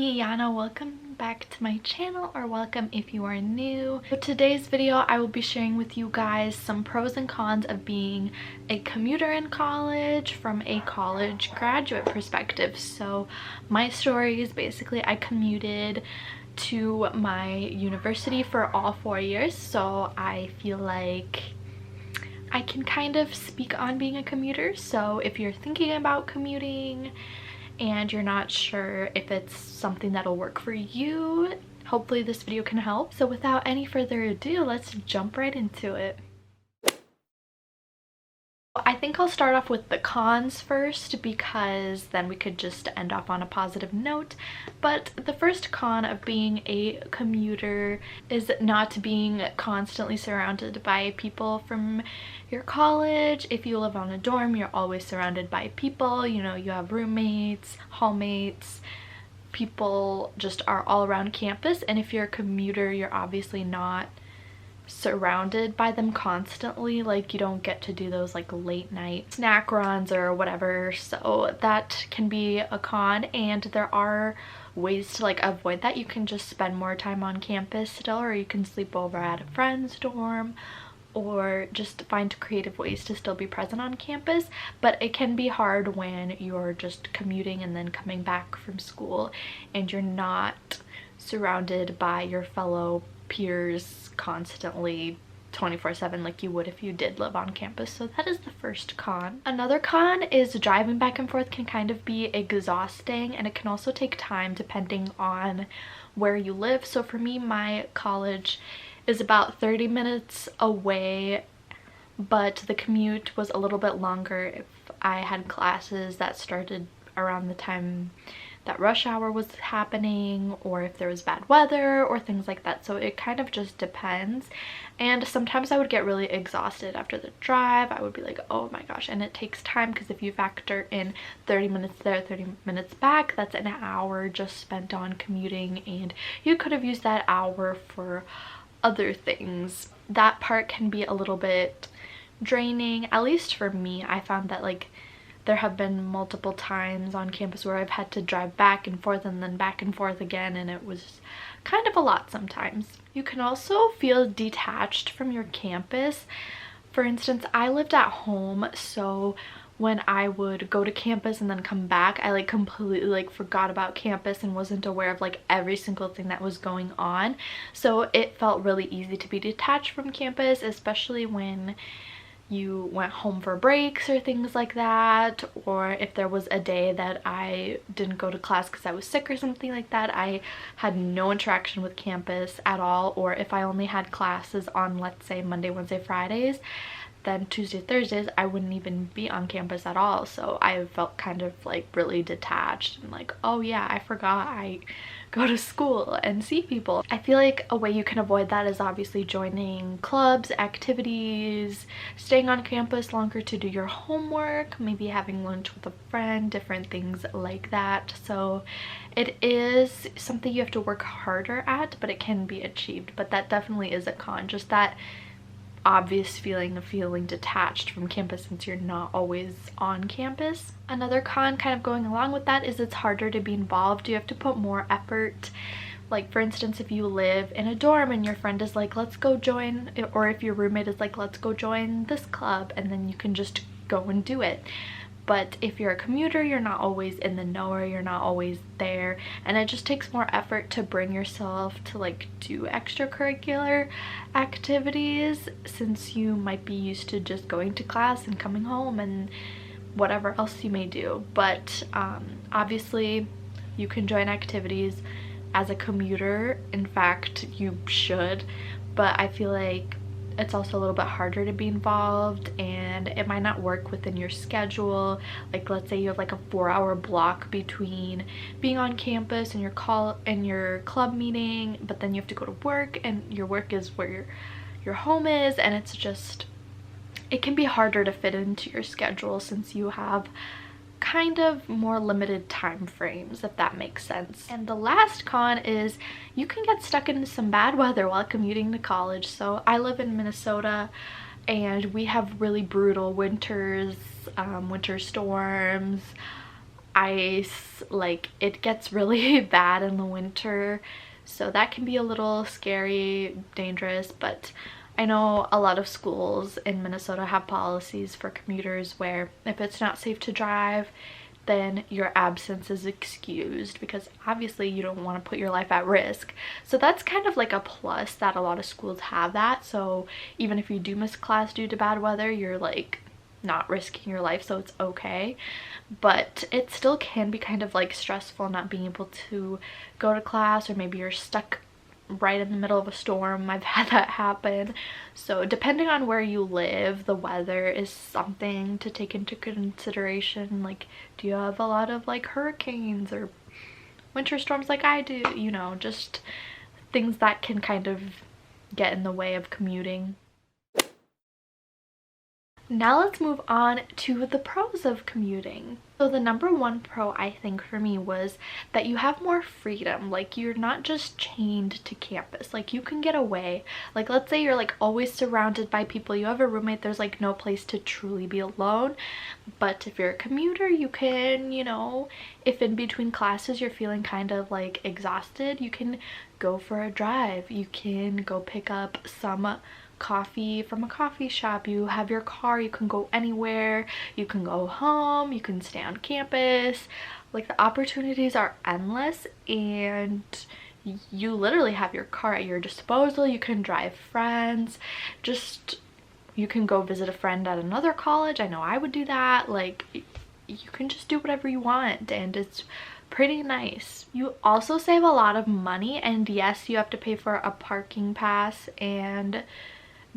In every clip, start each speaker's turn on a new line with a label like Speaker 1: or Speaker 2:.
Speaker 1: me, Yana. Welcome back to my channel, or welcome if you are new. For today's video, I will be sharing with you guys some pros and cons of being a commuter in college from a college graduate perspective. So my story is basically I commuted to my university for all 4 years, so I feel like I can kind of speak on being a commuter. So if you're thinking about commuting and you're not sure if it's something that'll work for you, hopefully this video can help. So without any further ado, let's jump right into it. I think I'll start off with the cons first, because then we could just end off on a positive note. But the first con of being a commuter is not being constantly surrounded by people from your college. If you live on a dorm, you're always surrounded by people. You know, you have roommates, hallmates, people just are all around campus. And if you're a commuter, you're obviously not surrounded by them constantly. Like, you don't get to do those like late night snack runs or whatever, so that can be a con. And there are ways to like avoid that. You can just spend more time on campus still, or you can sleep over at a friend's dorm, or just find creative ways to still be present on campus. But it can be hard when you're just commuting and then coming back from school and you're not surrounded by your fellow peers constantly 24/7 like you would if you did live on campus. So that is the first con. Another con is driving back and forth can kind of be exhausting, and it can also take time depending on where you live. So for me, my college is about 30 minutes away, but the commute was a little bit longer if I had classes that started around the time that rush hour was happening, or if there was bad weather or things like that. So it kind of just depends. And sometimes I would get really exhausted after the drive. I would be like, oh my gosh. And it takes time, because if you factor in 30 minutes there, 30 minutes back, that's an hour just spent on commuting, and you could have used that hour for other things. That part can be a little bit draining. At least for me, I found that like there have been multiple times on campus where I've had to drive back and forth and then back and forth again, and it was kind of a lot sometimes. You can also feel detached from your campus. For instance, I lived at home, so when I would go to campus and then come back, I like completely like forgot about campus and wasn't aware of like every single thing that was going on. So it felt really easy to be detached from campus, especially when you went home for breaks or things like that, or if there was a day that I didn't go to class because I was sick or something like that, I had no interaction with campus at all. Or if I only had classes on, let's say, Monday, Wednesday, Fridays, then Tuesday, Thursdays, I wouldn't even be on campus at all. So I felt kind of like really detached and like, oh yeah, I forgot I go to school and see people. I feel like a way you can avoid that is obviously joining clubs, activities, staying on campus longer to do your homework, maybe having lunch with a friend, different things like that. So it is something you have to work harder at, but it can be achieved. But that definitely is a con, just that obvious feeling of feeling detached from campus since you're not always on campus. Another con kind of going along with that is it's harder to be involved. You have to put more effort. Like, for instance, if you live in a dorm and your friend is like, let's go join, or if your roommate is like, let's go join this club, and then you can just go and do it. But if you're a commuter, you're not always in the know, or you're not always there, and it just takes more effort to bring yourself to like do extracurricular activities, since you might be used to just going to class and coming home and whatever else you may do. But obviously you can join activities as a commuter. In fact, you should, but I feel like it's also a little bit harder to be involved, and it might not work within your schedule. Like, let's say you have like a 4-hour block between being on campus and your club meeting, but then you have to go to work, and your work is where your home is, and it's just, it can be harder to fit into your schedule since you have kind of more limited time frames, if that makes sense. And the last con is you can get stuck in some bad weather while commuting to college. So I live in Minnesota, and we have really brutal winters, winter storms, ice. Like, it gets really bad in the winter, so that can be a little scary, dangerous. But I know a lot of schools in Minnesota have policies for commuters where if it's not safe to drive, then your absence is excused, because obviously you don't want to put your life at risk. So that's kind of like a plus, that a lot of schools have that. So even if you do miss class due to bad weather, you're like not risking your life, so it's okay. But it still can be kind of like stressful not being able to go to class, or maybe you're stuck right in the middle of a storm. I've had that happen. So depending on where you live, the weather is something to take into consideration. Like, do you have a lot of like hurricanes or winter storms like I do? You know, just things that can kind of get in the way of commuting. Now let's move on to the pros of commuting. So the number one pro, I think, for me was that you have more freedom. Like, you're not just chained to campus. Like, you can get away. Like, let's say you're like always surrounded by people, you have a roommate, there's like no place to truly be alone. But if you're a commuter, you can, you know, if in between classes you're feeling kind of like exhausted, you can go for a drive. You can go pick up some coffee from a coffee shop. You have your car, you can go anywhere, you can go home, you can stay on campus. Like, the opportunities are endless, and you literally have your car at your disposal. You can drive friends, just, you can go visit a friend at another college. I know I would do that. Like, you can just do whatever you want, and it's pretty nice. You also save a lot of money, and yes, you have to pay for a parking pass and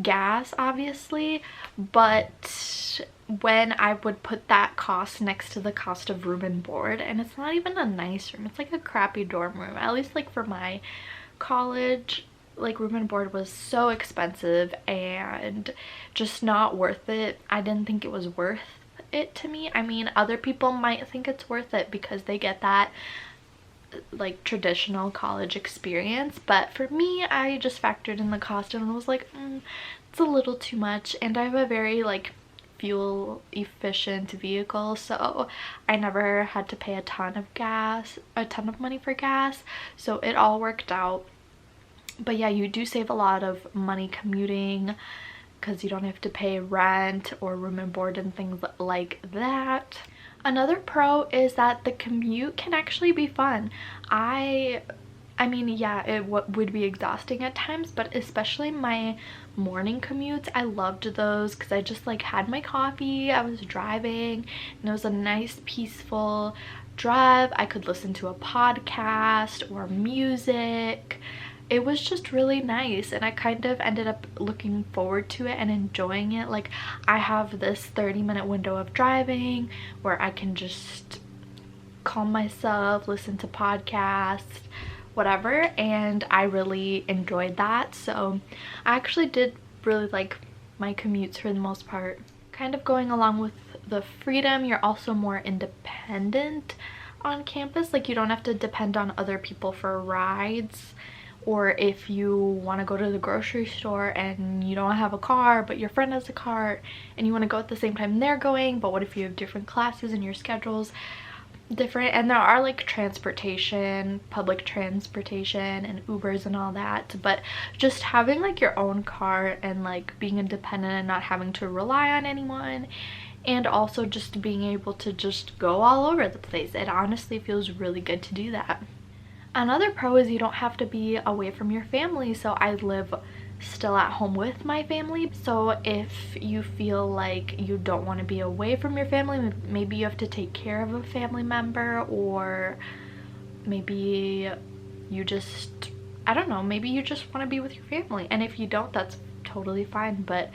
Speaker 1: gas, obviously, but when I would put that cost next to the cost of room and board, and it's not even a nice room, it's like a crappy dorm room, at least like for my college, like room and board was so expensive and just not worth it. I didn't think it was worth it to me. I mean, other people might think it's worth it because they get that like traditional college experience, but for me, I just factored in the cost and was like, it's a little too much. And I have a very like fuel efficient vehicle, so I never had to pay a ton of money for gas, so it all worked out. But yeah, you do save a lot of money commuting because you don't have to pay rent or room and board and things like that. Another pro is that the commute can actually be fun. I mean, yeah, it would be exhausting at times, but especially my morning commutes, I loved those because I just like had my coffee, I was driving, and it was a nice peaceful drive. I could listen to a podcast or music. It was just really nice, and I kind of ended up looking forward to it and enjoying it. Like, I have this 30-minute window of driving where I can just calm myself, listen to podcasts, whatever, and I really enjoyed that. So I actually did really like my commutes for the most part. Kind of going along with the freedom, you're also more independent on campus. Like, you don't have to depend on other people for rides. Or if you want to go to the grocery store and you don't have a car but your friend has a car and you want to go at the same time they're going, but what if you have different classes and your schedule's different? And there are like transportation, public transportation and Ubers and all that, but just having like your own car and like being independent and not having to rely on anyone, and also just being able to just go all over the place, it honestly feels really good to do that. Another pro is you don't have to be away from your family. So I live still at home with my family, so if you feel like you don't want to be away from your family, maybe you have to take care of a family member, or maybe you just, I don't know, maybe you just want to be with your family, and if you don't, that's totally fine. But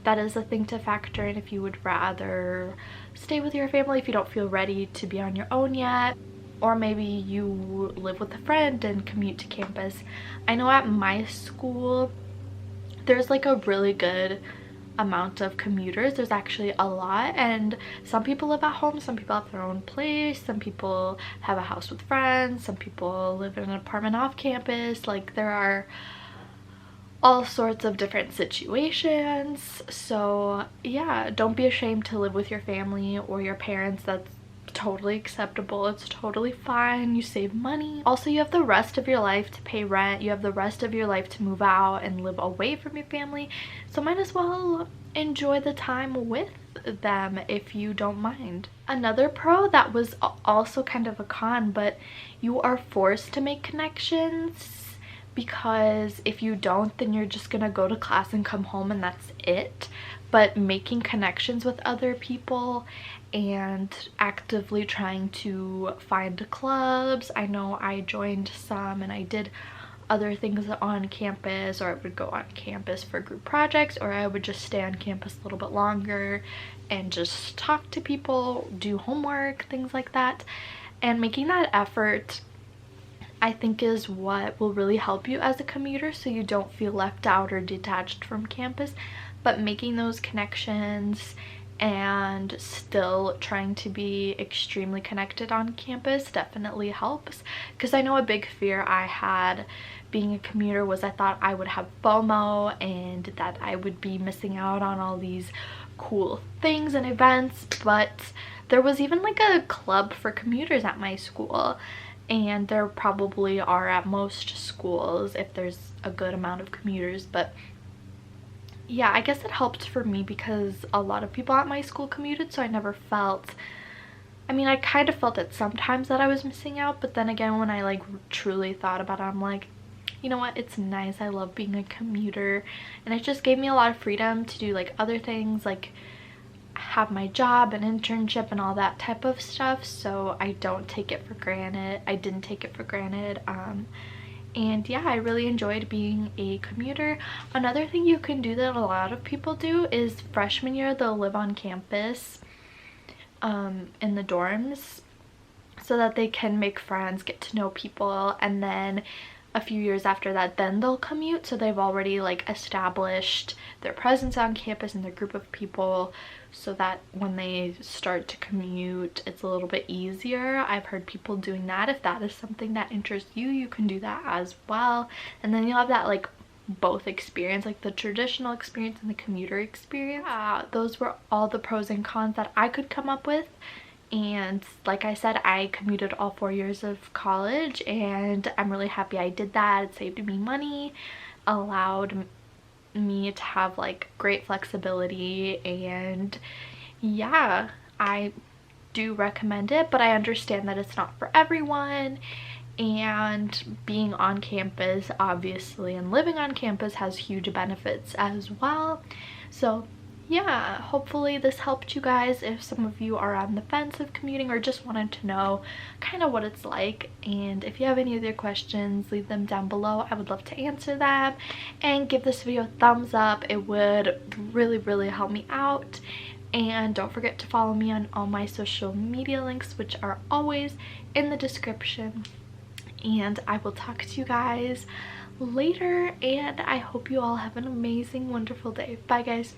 Speaker 1: that is a thing to factor in if you would rather stay with your family if you don't feel ready to be on your own yet. Or maybe you live with a friend and commute to campus. I know at my school, there's like a really good amount of commuters. There's actually a lot, and some people live at home, some people have their own place, some people have a house with friends, some people live in an apartment off campus. Like, there are all sorts of different situations. So yeah, don't be ashamed to live with your family or your parents. That's totally acceptable. It's totally fine. You save money. Also, you have the rest of your life to pay rent. You have the rest of your life to move out and live away from your family. So might as well enjoy the time with them if you don't mind. Another pro that was also kind of a con, but you are forced to make connections, because if you don't, then you're just gonna go to class and come home and that's it. But making connections with other people and actively trying to find clubs. I know I joined some and I did other things on campus, or I would go on campus for group projects, or I would just stay on campus a little bit longer and just talk to people, do homework, things like that. And making that effort, I think, is what will really help you as a commuter, so you don't feel left out or detached from campus. But making those connections and still trying to be extremely connected on campus definitely helps, because I know a big fear I had being a commuter was I thought I would have FOMO and that I would be missing out on all these cool things and events. But there was even like a club for commuters at my school, and there probably are at most schools if there's a good amount of commuters. But yeah, I guess it helped for me because a lot of people at my school commuted, so I never felt, I mean, I kind of felt it sometimes that I was missing out, but then again, when I like truly thought about it, I'm like, you know what, it's nice. I love being a commuter, and it just gave me a lot of freedom to do like other things, like have my job and internship and all that type of stuff. So I don't take it for granted. I didn't take it for granted. And yeah, I really enjoyed being a commuter. Another thing you can do that a lot of people do is freshman year they'll live on campus in the dorms, so that they can make friends, get to know people, and then a few years after that then they'll commute, so they've already like established their presence on campus and their group of people, so that when they start to commute it's a little bit easier. I've heard people doing that. If that is something that interests you, you can do that as well, and then you'll have that like both experience, like the traditional experience and the commuter experience. Those were all the pros and cons that I could come up with. And like I said, I commuted all 4 years of college, and I'm really happy I did that. It saved me money, allowed me to have like great flexibility, and yeah, I do recommend it. But I understand that it's not for everyone, and being on campus obviously and living on campus has huge benefits as well. So yeah, hopefully this helped you guys if some of you are on the fence of commuting or just wanted to know kind of what it's like. And if you have any other questions, leave them down below. I would love to answer them. And give this video a thumbs up. It would really help me out. And don't forget to follow me on all my social media links, which are always in the description. And I will talk to you guys later, and I hope you all have an amazing, wonderful day. Bye guys.